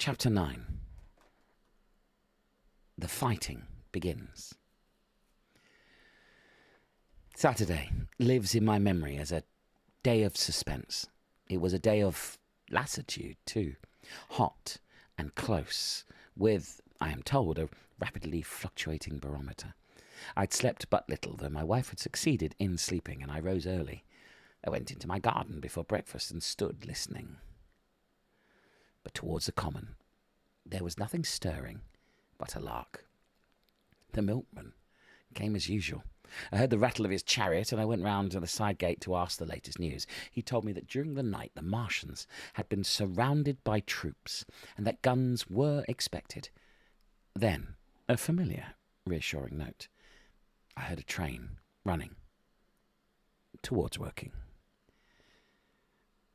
Chapter 9. The fighting begins. Saturday lives in my memory as a day of suspense. It was a day of lassitude too, hot and close, with, I am told, a rapidly fluctuating barometer. I'd slept but little, though my wife had succeeded in sleeping, and I rose early. I went into my garden before breakfast and stood listening. But towards the common, there was nothing stirring but a lark. The milkman came as usual. I heard the rattle of his chariot, and I went round to the side gate to ask the latest news. He told me that during the night the Martians had been surrounded by troops, and that guns were expected. Then, a familiar, reassuring note. I heard a train running towards Woking.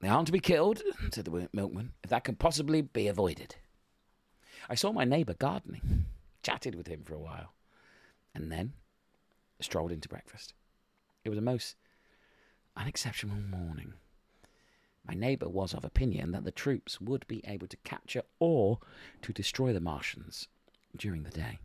"They aren't to be killed," said the milkman, "if that can possibly be avoided." I saw my neighbour gardening, chatted with him for a while, and then strolled into breakfast. It was a most unexceptional morning. My neighbour was of opinion that the troops would be able to capture or to destroy the Martians during the day.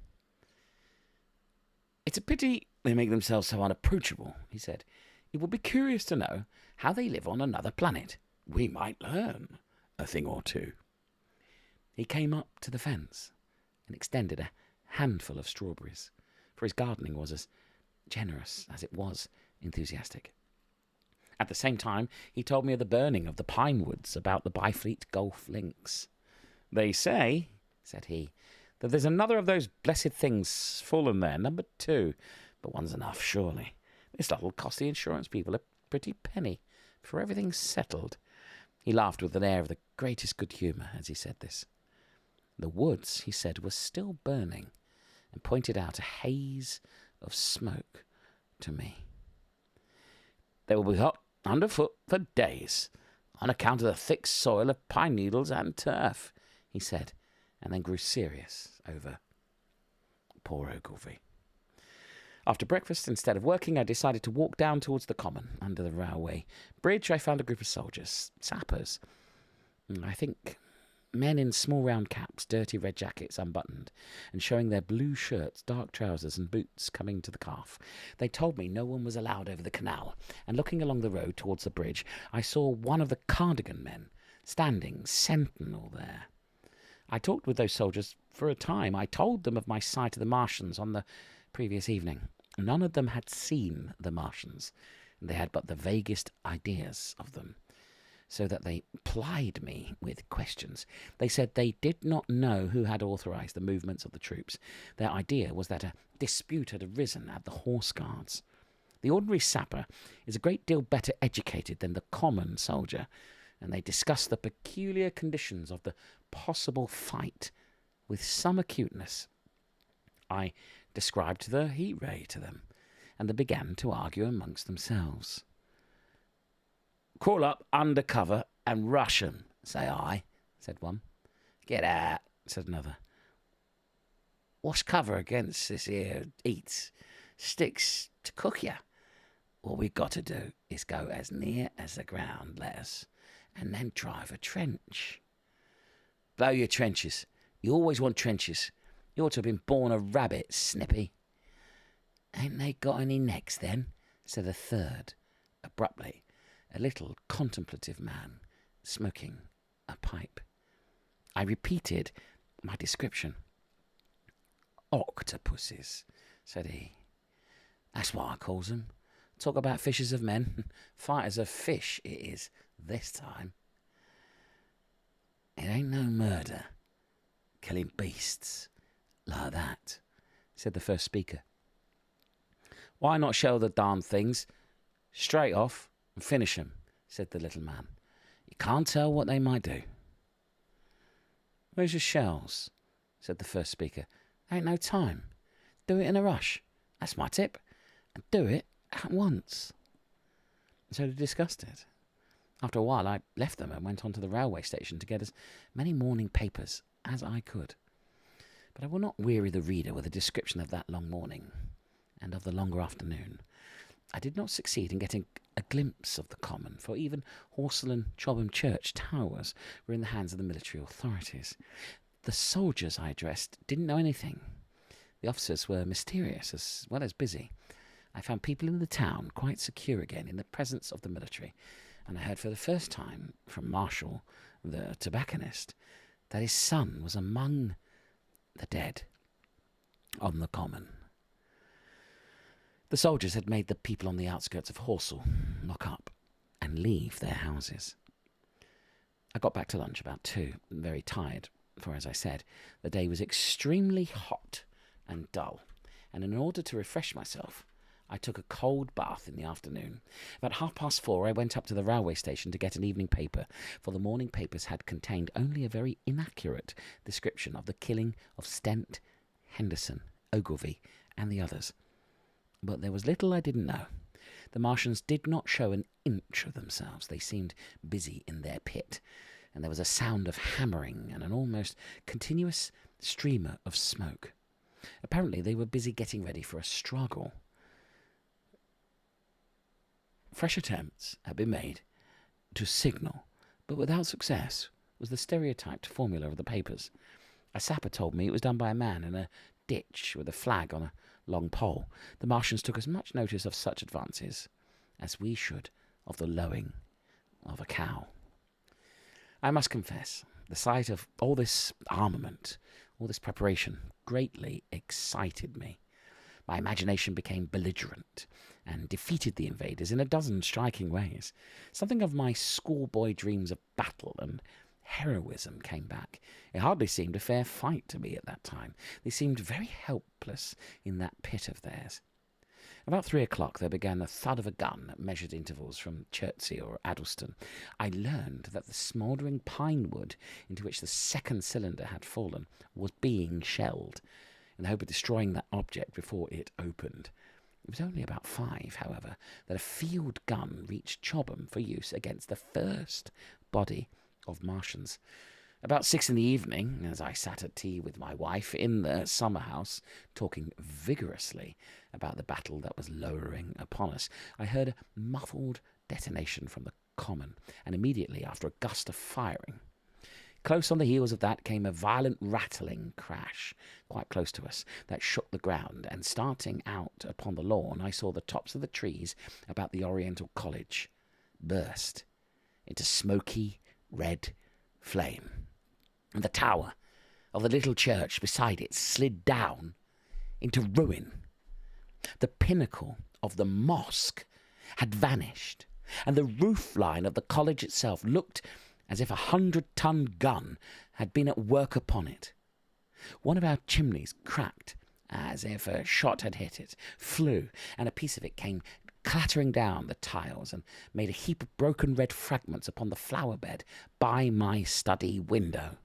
"It's a pity they make themselves so unapproachable," he said. "It would be curious to know how they live on another planet. We might learn a thing or two." He came up to the fence and extended a handful of strawberries, for his gardening was as generous as it was enthusiastic. At the same time, he told me of the burning of the pine woods about the Byfleet Golf Links. "They say," said he, "that there's another of those blessed things fallen there, number 2, but one's enough, surely. This lot will cost the insurance people a pretty penny before everything's settled." He laughed with an air of the greatest good humour as he said this. The woods, he said, were still burning, and pointed out a haze of smoke to me. "They will be hot underfoot for days, on account of the thick soil of pine needles and turf," he said, and then grew serious over poor Ogilvy. After breakfast, instead of working, I decided to walk down towards the common. Under the railway bridge, I found a group of soldiers, sappers, I think men in small round caps, dirty red jackets unbuttoned, and showing their blue shirts, dark trousers and boots coming to the calf. They told me no one was allowed over the canal, and looking along the road towards the bridge, I saw one of the cardigan men standing sentinel there. I talked with those soldiers for a time. I told them of my sight of the Martians on the previous evening. None of them had seen the Martians, and they had but the vaguest ideas of them, so that they plied me with questions. They said they did not know who had authorised the movements of the troops. Their idea was that a dispute had arisen at the Horse Guards. The ordinary sapper is a great deal better educated than the common soldier, and they discussed the peculiar conditions of the possible fight with some acuteness. I described the heat ray to them, and they began to argue amongst themselves. "Crawl up under cover and rush 'em, say I," said one. "Get out," said another. "What's cover against this here heat? Sticks to cook ya. What we got to do is go as near as the ground let us, and then drive a trench." "Blow your trenches. You always want trenches. You ought to have been born a rabbit, Snippy." "Ain't they got any necks then?" said a third, abruptly, a little contemplative man smoking a pipe. I repeated my description. "Octopuses," said he. "That's what I calls 'em. Talk about fishers of men. Fighters of fish it is this time." "It ain't no murder, killing beasts like that," said the first speaker. "Why not shell the darn things straight off and finish 'em," said the little man. "You can't tell what they might do." "Where's your shells?" said the first speaker. "Ain't no time. Do it in a rush. That's my tip. And do it at once." So they discussed it. After a while, I left them and went on to the railway station to get as many morning papers as I could. But I will not weary the reader with a description of that long morning and of the longer afternoon. I did not succeed in getting a glimpse of the common, for even Horsell and Chobham Church towers were in the hands of the military authorities. The soldiers I addressed didn't know anything. The officers were mysterious as well as busy. I found people in the town quite secure again in the presence of the military, and I heard for the first time from Marshall, the tobacconist, that his son was among the dead on the common. The soldiers had made the people on the outskirts of Horsell lock up and leave their houses. I got back to lunch about 2, very tired, for as I said, the day was extremely hot and dull, and in order to refresh myself, I took a cold bath in the afternoon. About 4:30 I went up to the railway station to get an evening paper, for the morning papers had contained only a very inaccurate description of the killing of Stent, Henderson, Ogilvy, and the others. But there was little I didn't know. The Martians did not show an inch of themselves. They seemed busy in their pit, and there was a sound of hammering and an almost continuous streamer of smoke. Apparently they were busy getting ready for a struggle. Fresh attempts had been made to signal, but without success, was the stereotyped formula of the papers. A sapper told me it was done by a man in a ditch with a flag on a long pole. The Martians took as much notice of such advances as we should of the lowing of a cow. I must confess, the sight of all this armament, all this preparation, greatly excited me. My imagination became belligerent and defeated the invaders in a dozen striking ways. Something of my schoolboy dreams of battle and heroism came back. It hardly seemed a fair fight to me at that time. They seemed very helpless in that pit of theirs. About 3 o'clock there began the thud of a gun at measured intervals from Chertsey or Addleston. I learned that the smouldering pine wood into which the second cylinder had fallen was being shelled, in the hope of destroying that object before it opened. It was only about 5, however, that a field gun reached Chobham for use against the first body of Martians. About 6 in the evening, as I sat at tea with my wife in the summer house, talking vigorously about the battle that was lowering upon us, I heard a muffled detonation from the common, and immediately after a gust of firing. Close on the heels of that came a violent rattling crash, quite close to us, that shook the ground, and starting out upon the lawn, I saw the tops of the trees about the Oriental College burst into smoky red flame, and the tower of the little church beside it slid down into ruin. The pinnacle of the mosque had vanished, and the roof line of the college itself looked as if a 100-ton gun had been at work upon it. One of our chimneys cracked as if a shot had hit it, flew, and a piece of it came clattering down the tiles and made a heap of broken red fragments upon the flower bed by my study window.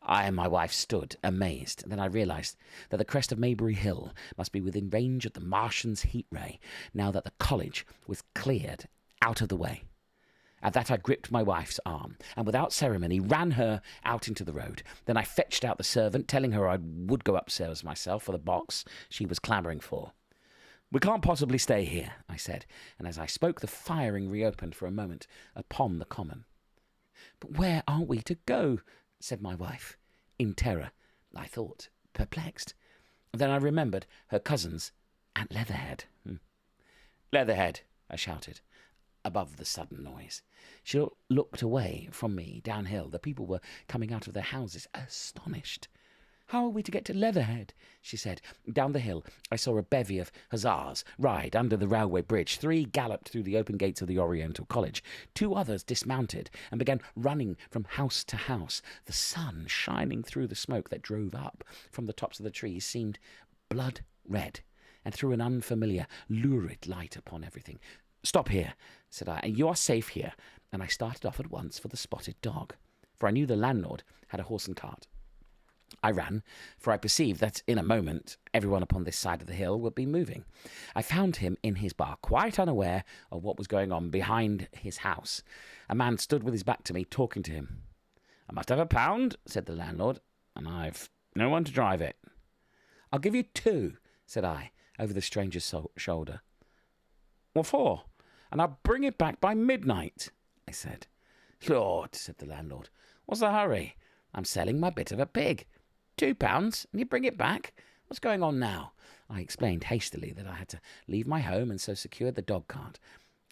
I and my wife stood, amazed. Then I realised that the crest of Maybury Hill must be within range of the Martian's heat ray, now that the college was cleared out of the way. At that I gripped my wife's arm, and without ceremony ran her out into the road. Then I fetched out the servant, telling her I would go upstairs myself for the box she was clamouring for. "We can't possibly stay here," I said, and as I spoke the firing reopened for a moment upon the common. "But where are we to go?" said my wife, in terror, I thought, perplexed. Then I remembered her cousins at Leatherhead. "Leatherhead," I shouted, above the sudden noise. She looked away from me downhill. The people were coming out of their houses, astonished. "How are we to get to Leatherhead?" she said. Down the hill I saw a bevy of hussars ride under the railway bridge. 3 galloped through the open gates of the Oriental College. 2 others dismounted and began running from house to house. The sun, shining through the smoke that drove up from the tops of the trees, seemed blood red, and threw an unfamiliar, lurid light upon everything. "Stop here," said I, "and you are safe here." And I started off at once for the Spotted Dog, for I knew the landlord had a horse and cart. I ran, for I perceived that in a moment everyone upon this side of the hill would be moving. I found him in his bar, quite unaware of what was going on behind his house. A man stood with his back to me, talking to him. "I must have £1," said the landlord, "and I've no one to drive it." "I'll give you 2, said I, over the stranger's shoulder. What for? And I'll bring it back by midnight, I said. Lord, said the landlord, what's the hurry? I'm selling my bit of a pig. £2, and you bring it back? What's going on now? I explained hastily that I had to leave my home and so secured the dog cart.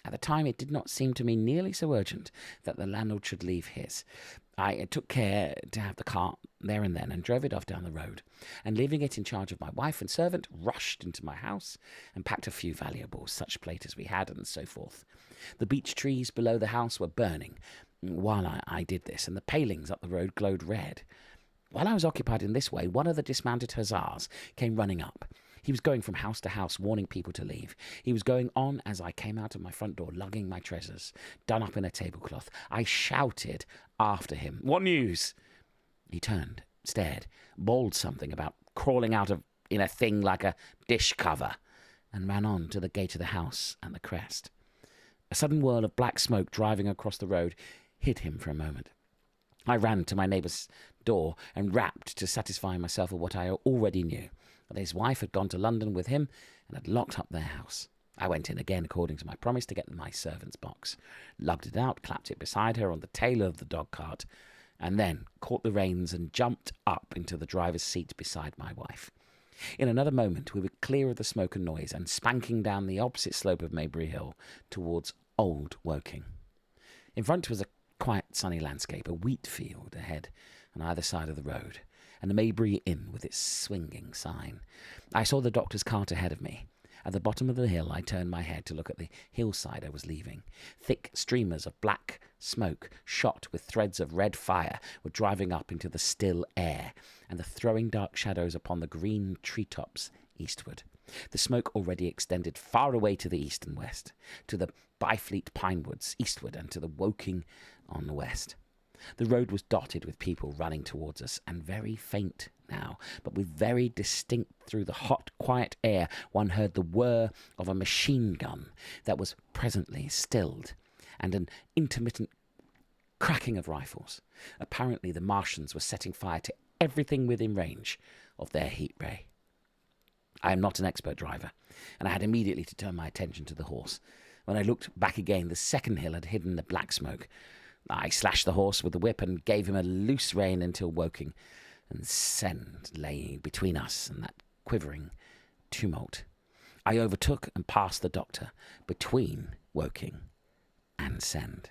At the time, it did not seem to me nearly so urgent that the landlord should leave his. I took care to have the cart there and then and drove it off down the road, and leaving it in charge of my wife and servant, rushed into my house and packed a few valuables, such plate as we had, and so forth. The beech trees below the house were burning while I did this, and the palings up the road glowed red. While I was occupied in this way, one of the dismounted hussars came running up. He was going from house to house, warning people to leave. He was going on as I came out of my front door, lugging my treasures, done up in a tablecloth. I shouted after him, "What news?" He turned, stared, bawled something about crawling out of in a thing like a dish cover, and ran on to the gate of the house and the crest. A sudden whirl of black smoke driving across the road hid him for a moment. I ran to my neighbour's door and rapped to satisfy myself of what I already knew, that his wife had gone to London with him and had locked up their house. I went in again, according to my promise, to get my servant's box, lugged it out, clapped it beside her on the tail of the dog cart, and then caught the reins and jumped up into the driver's seat beside my wife. In another moment we were clear of the smoke and noise and spanking down the opposite slope of Maybury Hill towards Old Woking. In front was a quiet sunny landscape, a wheat field ahead on either side of the road, and the Maybury Inn with its swinging sign. I saw the doctor's cart ahead of me. At the bottom of the hill I turned my head to look at the hillside I was leaving. Thick streamers of black smoke, shot with threads of red fire, were driving up into the still air, and the throwing dark shadows upon the green treetops eastward. The smoke already extended far away to the east and west, to the Byfleet pine woods eastward, and to the Woking on the west. The road was dotted with people running towards us, and very faint now, but with very distinct through the hot, quiet air, one heard the whir of a machine gun that was presently stilled, and an intermittent cracking of rifles. Apparently the Martians were setting fire to everything within range of their heat ray. I am not an expert driver, and I had immediately to turn my attention to the horse. When I looked back again, the second hill had hidden the black smoke. I slashed the horse with the whip and gave him a loose rein until Woking and Send lay between us and that quivering tumult. I overtook and passed the doctor between Woking and Send.